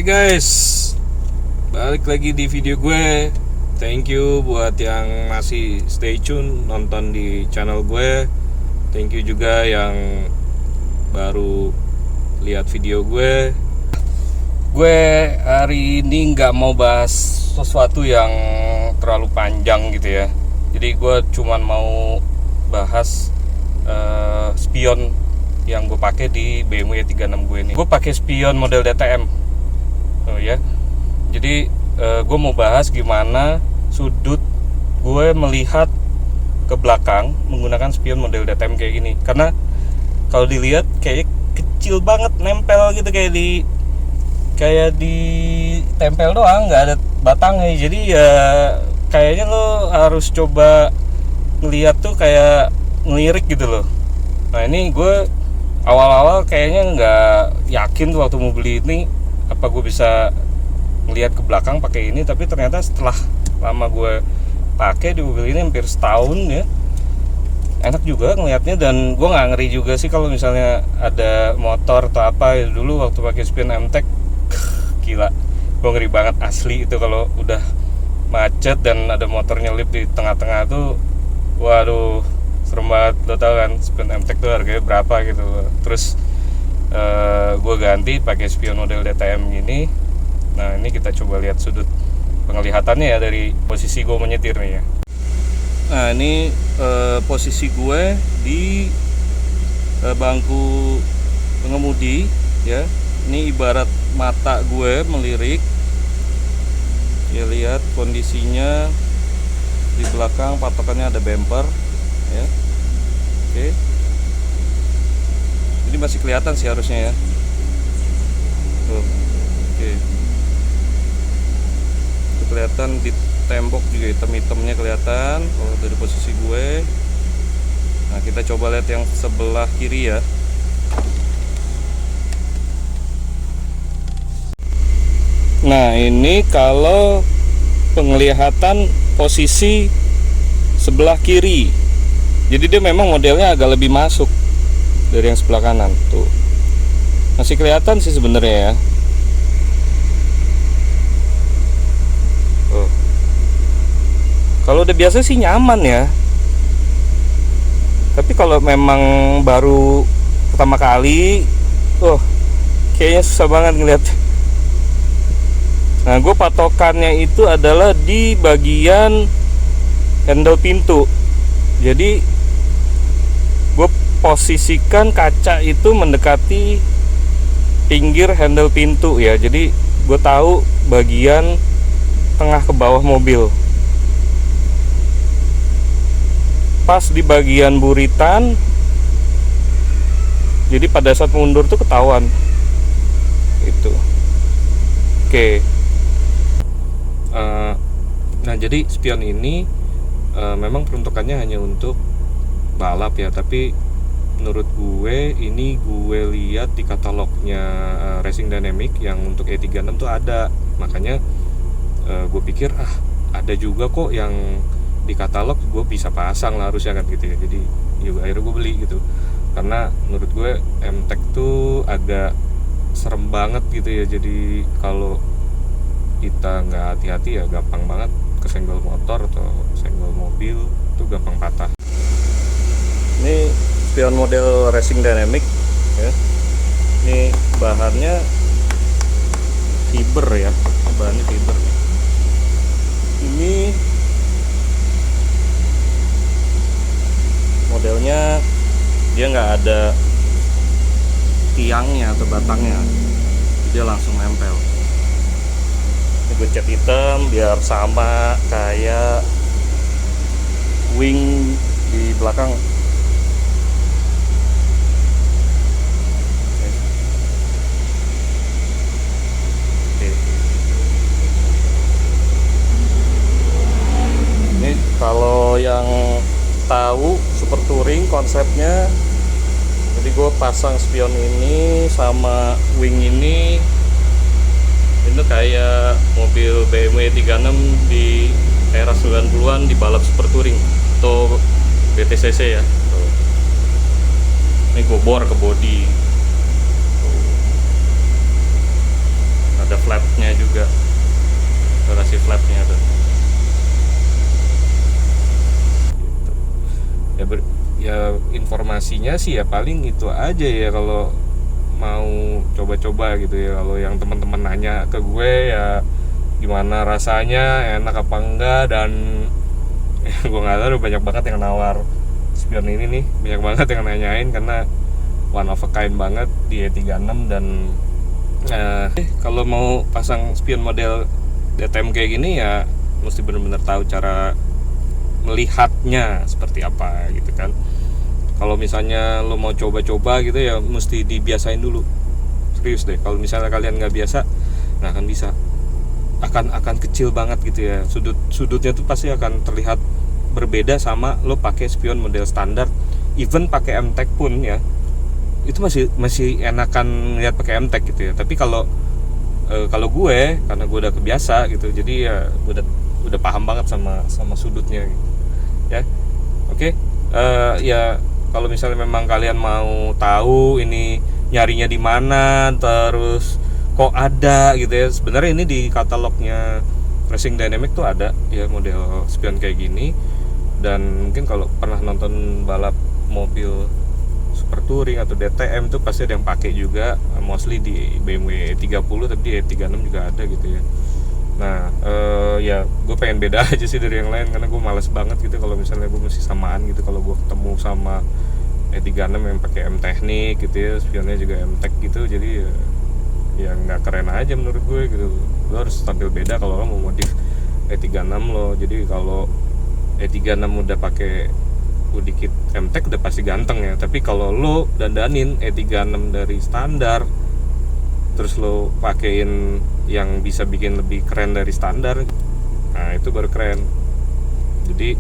Hai guys, balik lagi di video gue. Thank you buat yang masih stay tune nonton di channel gue. Thank you juga yang baru lihat video gue. Gue hari ini nggak mau bahas sesuatu yang terlalu panjang gitu ya. Jadi gue cuman mau bahas spion yang gue pakai di BMW 36 gue ini. Gue pakai spion model DTM. Oh ya. Jadi gue mau bahas gimana sudut gue melihat ke belakang menggunakan spion model DTM kayak gini. Karena kalau dilihat kayak kecil banget, nempel gitu, kayak di tempel doang, nggak ada batangnya. Jadi ya kayaknya lo harus coba ngeliat tuh kayak ngelirik gitu loh. Nah ini gue awal-awal kayaknya nggak yakin tuh waktu mau beli ini apa gue bisa ngelihat ke belakang pakai ini, tapi ternyata setelah lama gue pakai di mobil ini hampir setahun ya, enak juga ngelihatnya. Dan gue nggak ngeri juga sih kalau misalnya ada motor atau apa ya. Dulu waktu pakai spion MTEK gila, gue ngeri banget asli itu kalau udah macet dan ada motor nyelip di tengah-tengah tuh, waduh serem banget. Lo tau kan spion MTEK tuh harganya berapa gitu. Terus gue ganti pakai spion model DTM gini. Nah ini kita coba lihat sudut penglihatannya ya dari posisi gue menyetir nih ya. Nah ini posisi gue di bangku pengemudi ya. Ini ibarat mata gue melirik ya, lihat kondisinya di belakang patokannya ada bumper ya. Oke, ini masih kelihatan sih harusnya ya. Tuh. Oke, itu kelihatan di tembok juga, hitam-hitamnya kelihatan kalau dari posisi gue. Nah kita coba lihat yang sebelah kiri ya. Nah ini kalau penglihatan posisi sebelah kiri, jadi dia memang modelnya agak lebih masuk dari yang sebelah kanan. Tuh masih kelihatan sih sebenarnya ya. Tuh. Kalau udah biasa sih nyaman ya, tapi kalau memang baru pertama kali, kayaknya susah banget ngeliat. Nah gue patokannya itu adalah di bagian handle pintu. Jadi gue posisikan kaca itu mendekati pinggir handle pintu ya. Jadi gue tahu bagian tengah ke bawah mobil. Pas di bagian buritan, jadi pada saat mundur tuh ketahuan itu. Oke. Nah jadi spion ini memang peruntukannya hanya untuk balap ya, tapi menurut gue ini gue lihat di katalognya Racing Dynamic yang untuk E36 tuh ada. Makanya gue pikir ada juga kok yang di katalog, gue bisa pasang lah harusnya kan gitu ya. Jadi ya akhirnya gue beli gitu, karena menurut gue MTEK tuh agak serem banget gitu ya. Jadi kalau kita nggak hati-hati ya gampang banget kesenggol motor atau senggol mobil, itu gampang patah. Ini spion model Racing Dynamic ya. Ini bahannya fiber ya, bahannya fiber. Ini modelnya dia nggak ada tiangnya atau batangnya, dia langsung nempel. Ini gue cat hitam biar sama kayak wing di belakang. Ini kalau yang tahu Super Touring konsepnya, jadi gue pasang spion ini sama wing ini kayak mobil BMW 36 di era 90-an di balap Super Touring atau BTCC ya. Ini gue bor ke bodi. Nah ada flapnya juga, garasi flapnya tuh. Ya informasinya sih ya paling itu aja ya kalau mau coba-coba gitu ya. Kalau yang teman-teman nanya ke gue ya gimana rasanya, enak apa enggak, dan gue nggak tahu, banyak banget yang nawar spion ini nih, banyak banget yang nanyain karena one of a kind banget di E36. Dan kalau mau pasang spion model DTM kayak gini ya mesti benar-benar tahu cara melihatnya seperti apa gitu kan. Kalau misalnya lo mau coba-coba gitu ya mesti dibiasain dulu, serius deh. Kalau misalnya kalian nggak biasa nggak akan bisa, akan kecil banget gitu ya, sudutnya tuh pasti akan terlihat berbeda sama lo pakai spion model standar. Even pakai MTEK pun ya itu masih enakan lihat pakai MTEK gitu ya. Tapi kalau gue, karena gue udah kebiasa gitu, jadi ya udah paham banget sama sudutnya gitu ya. Oke. Ya kalau misalnya memang kalian mau tahu ini nyarinya di mana, terus kok ada gitu ya, sebenarnya ini di katalognya Racing Dynamic tuh ada ya model spion kayak gini. Dan mungkin kalau pernah nonton balap mobil Super Touring atau DTM tuh pasti ada yang pakai juga, mostly di BMW E30, tapi di E36 juga ada gitu ya. Nah ya gue pengen beda aja sih dari yang lain, karena gue males banget gitu kalau misalnya gue mesti samaan gitu. Kalau gue ketemu sama E36 yang pakai M Teknik gitu ya, spionnya juga M Tech gitu, jadi ya nggak keren aja menurut gue gitu. Lo harus tampil beda kalau lo mau modif E36 lo. Jadi kalau E36 udah pakai dikit M Tech udah pasti ganteng ya. Tapi kalau lo dandanin E36 dari standar terus lo pakein yang bisa bikin lebih keren dari standar, nah itu baru keren. Jadi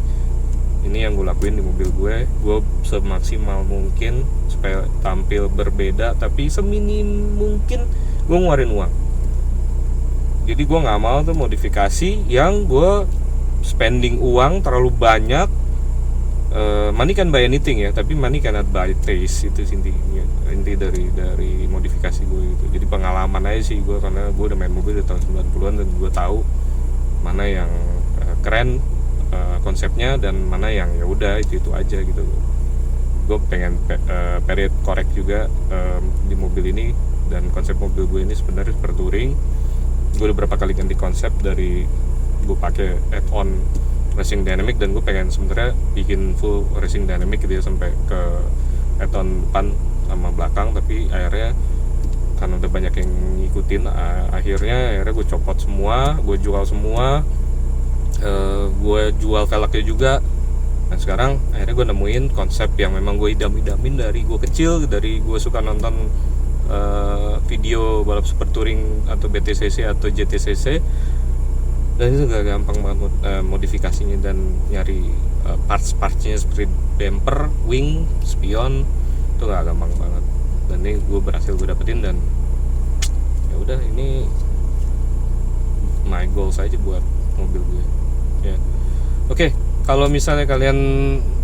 ini yang gue lakuin di mobil gue semaksimal mungkin supaya tampil berbeda, tapi seminim mungkin gue ngeluarin uang. Jadi gue nggak mau tuh modifikasi yang gue spending uang terlalu banyak. Money can buy anything ya, tapi money cannot buy taste. Itu inti dari modifikasi gue gitu. Jadi pengalaman aja sih gue, karena gue udah main mobil di tahun 90-an dan gue tahu mana yang keren konsepnya dan mana yang ya udah itu aja gitu. Gue pengen period correct juga di mobil ini. Dan konsep mobil gue ini sebenarnya super touring. Gue udah berapa kali ganti konsep, dari gue pakai add-on Racing Dynamic, dan gue pengen sebenarnya bikin full Racing Dynamic gitu ya sampai ke add-on depan sama belakang. Tapi akhirnya karena udah banyak yang ngikutin, akhirnya gue copot semua, gue jual semua, gue jual velgnya juga. Dan sekarang akhirnya gue nemuin konsep yang memang gue idam-idamin dari gue kecil, dari gue suka nonton video balap super touring atau BTCC atau JTCC. Dan itu gak gampang banget modifikasinya dan nyari parts-partsnya seperti bumper, wing, spion, itu gak gampang banget. Dan ini gue berhasil gue dapetin, dan ya udah, ini my goal saja buat mobil gue ya. Oke, kalau misalnya kalian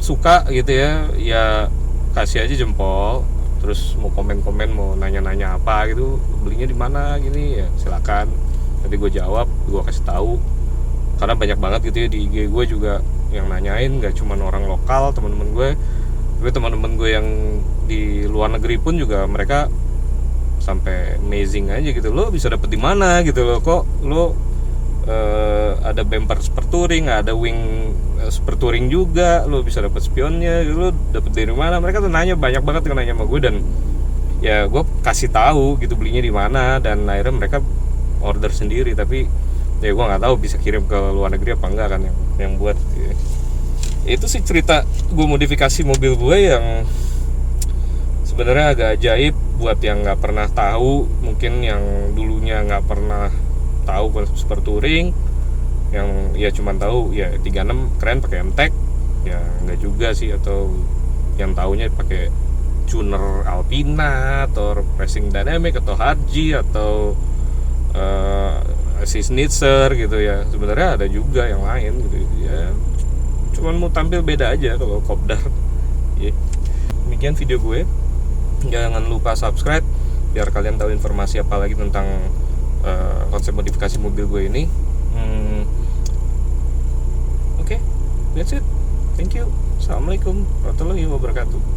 suka gitu ya kasih aja jempol. Terus mau komen-komen, mau nanya-nanya apa gitu, belinya di mana gini ya silakan. Nanti gue jawab, gue kasih tahu. Karena banyak banget gitu ya di IG gue juga yang nanyain, nggak cuma orang lokal teman-teman gue, tapi teman-teman gue yang di luar negeri pun juga mereka sampai amazing aja gitu. Lo bisa dapet di mana gitu lo, kok lo ada bumper super touring, ada wing super touring juga, lo bisa dapet spionnya, lo dapet dari mana? Mereka tuh nanya, banyak banget yang nanya sama gue, dan ya gue kasih tahu gitu belinya di mana. Dan akhirnya mereka order sendiri, tapi ya gue nggak tahu bisa kirim ke luar negeri apa enggak kan yang buat ya. Itu sih cerita gue modifikasi mobil gue yang sebenarnya agak ajaib buat yang nggak pernah tahu, mungkin yang dulunya nggak pernah tahu konsep super touring, yang ya cuma tahu ya 36 keren pakai MTEK, ya nggak juga sih. Atau yang taunya pakai tuner Alpina atau Racing Dynamic atau Haji atau si Schnitzer gitu ya. Sebenarnya ada juga yang lain gitu ya, cuman mau tampil beda aja kalau kopdar ya. Demikian video gue, jangan lupa subscribe biar kalian tahu informasi apa lagi tentang konsep modifikasi mobil gue ini. Oke, that's it. Thank you. Assalamualaikum warahmatullahi wabarakatuh.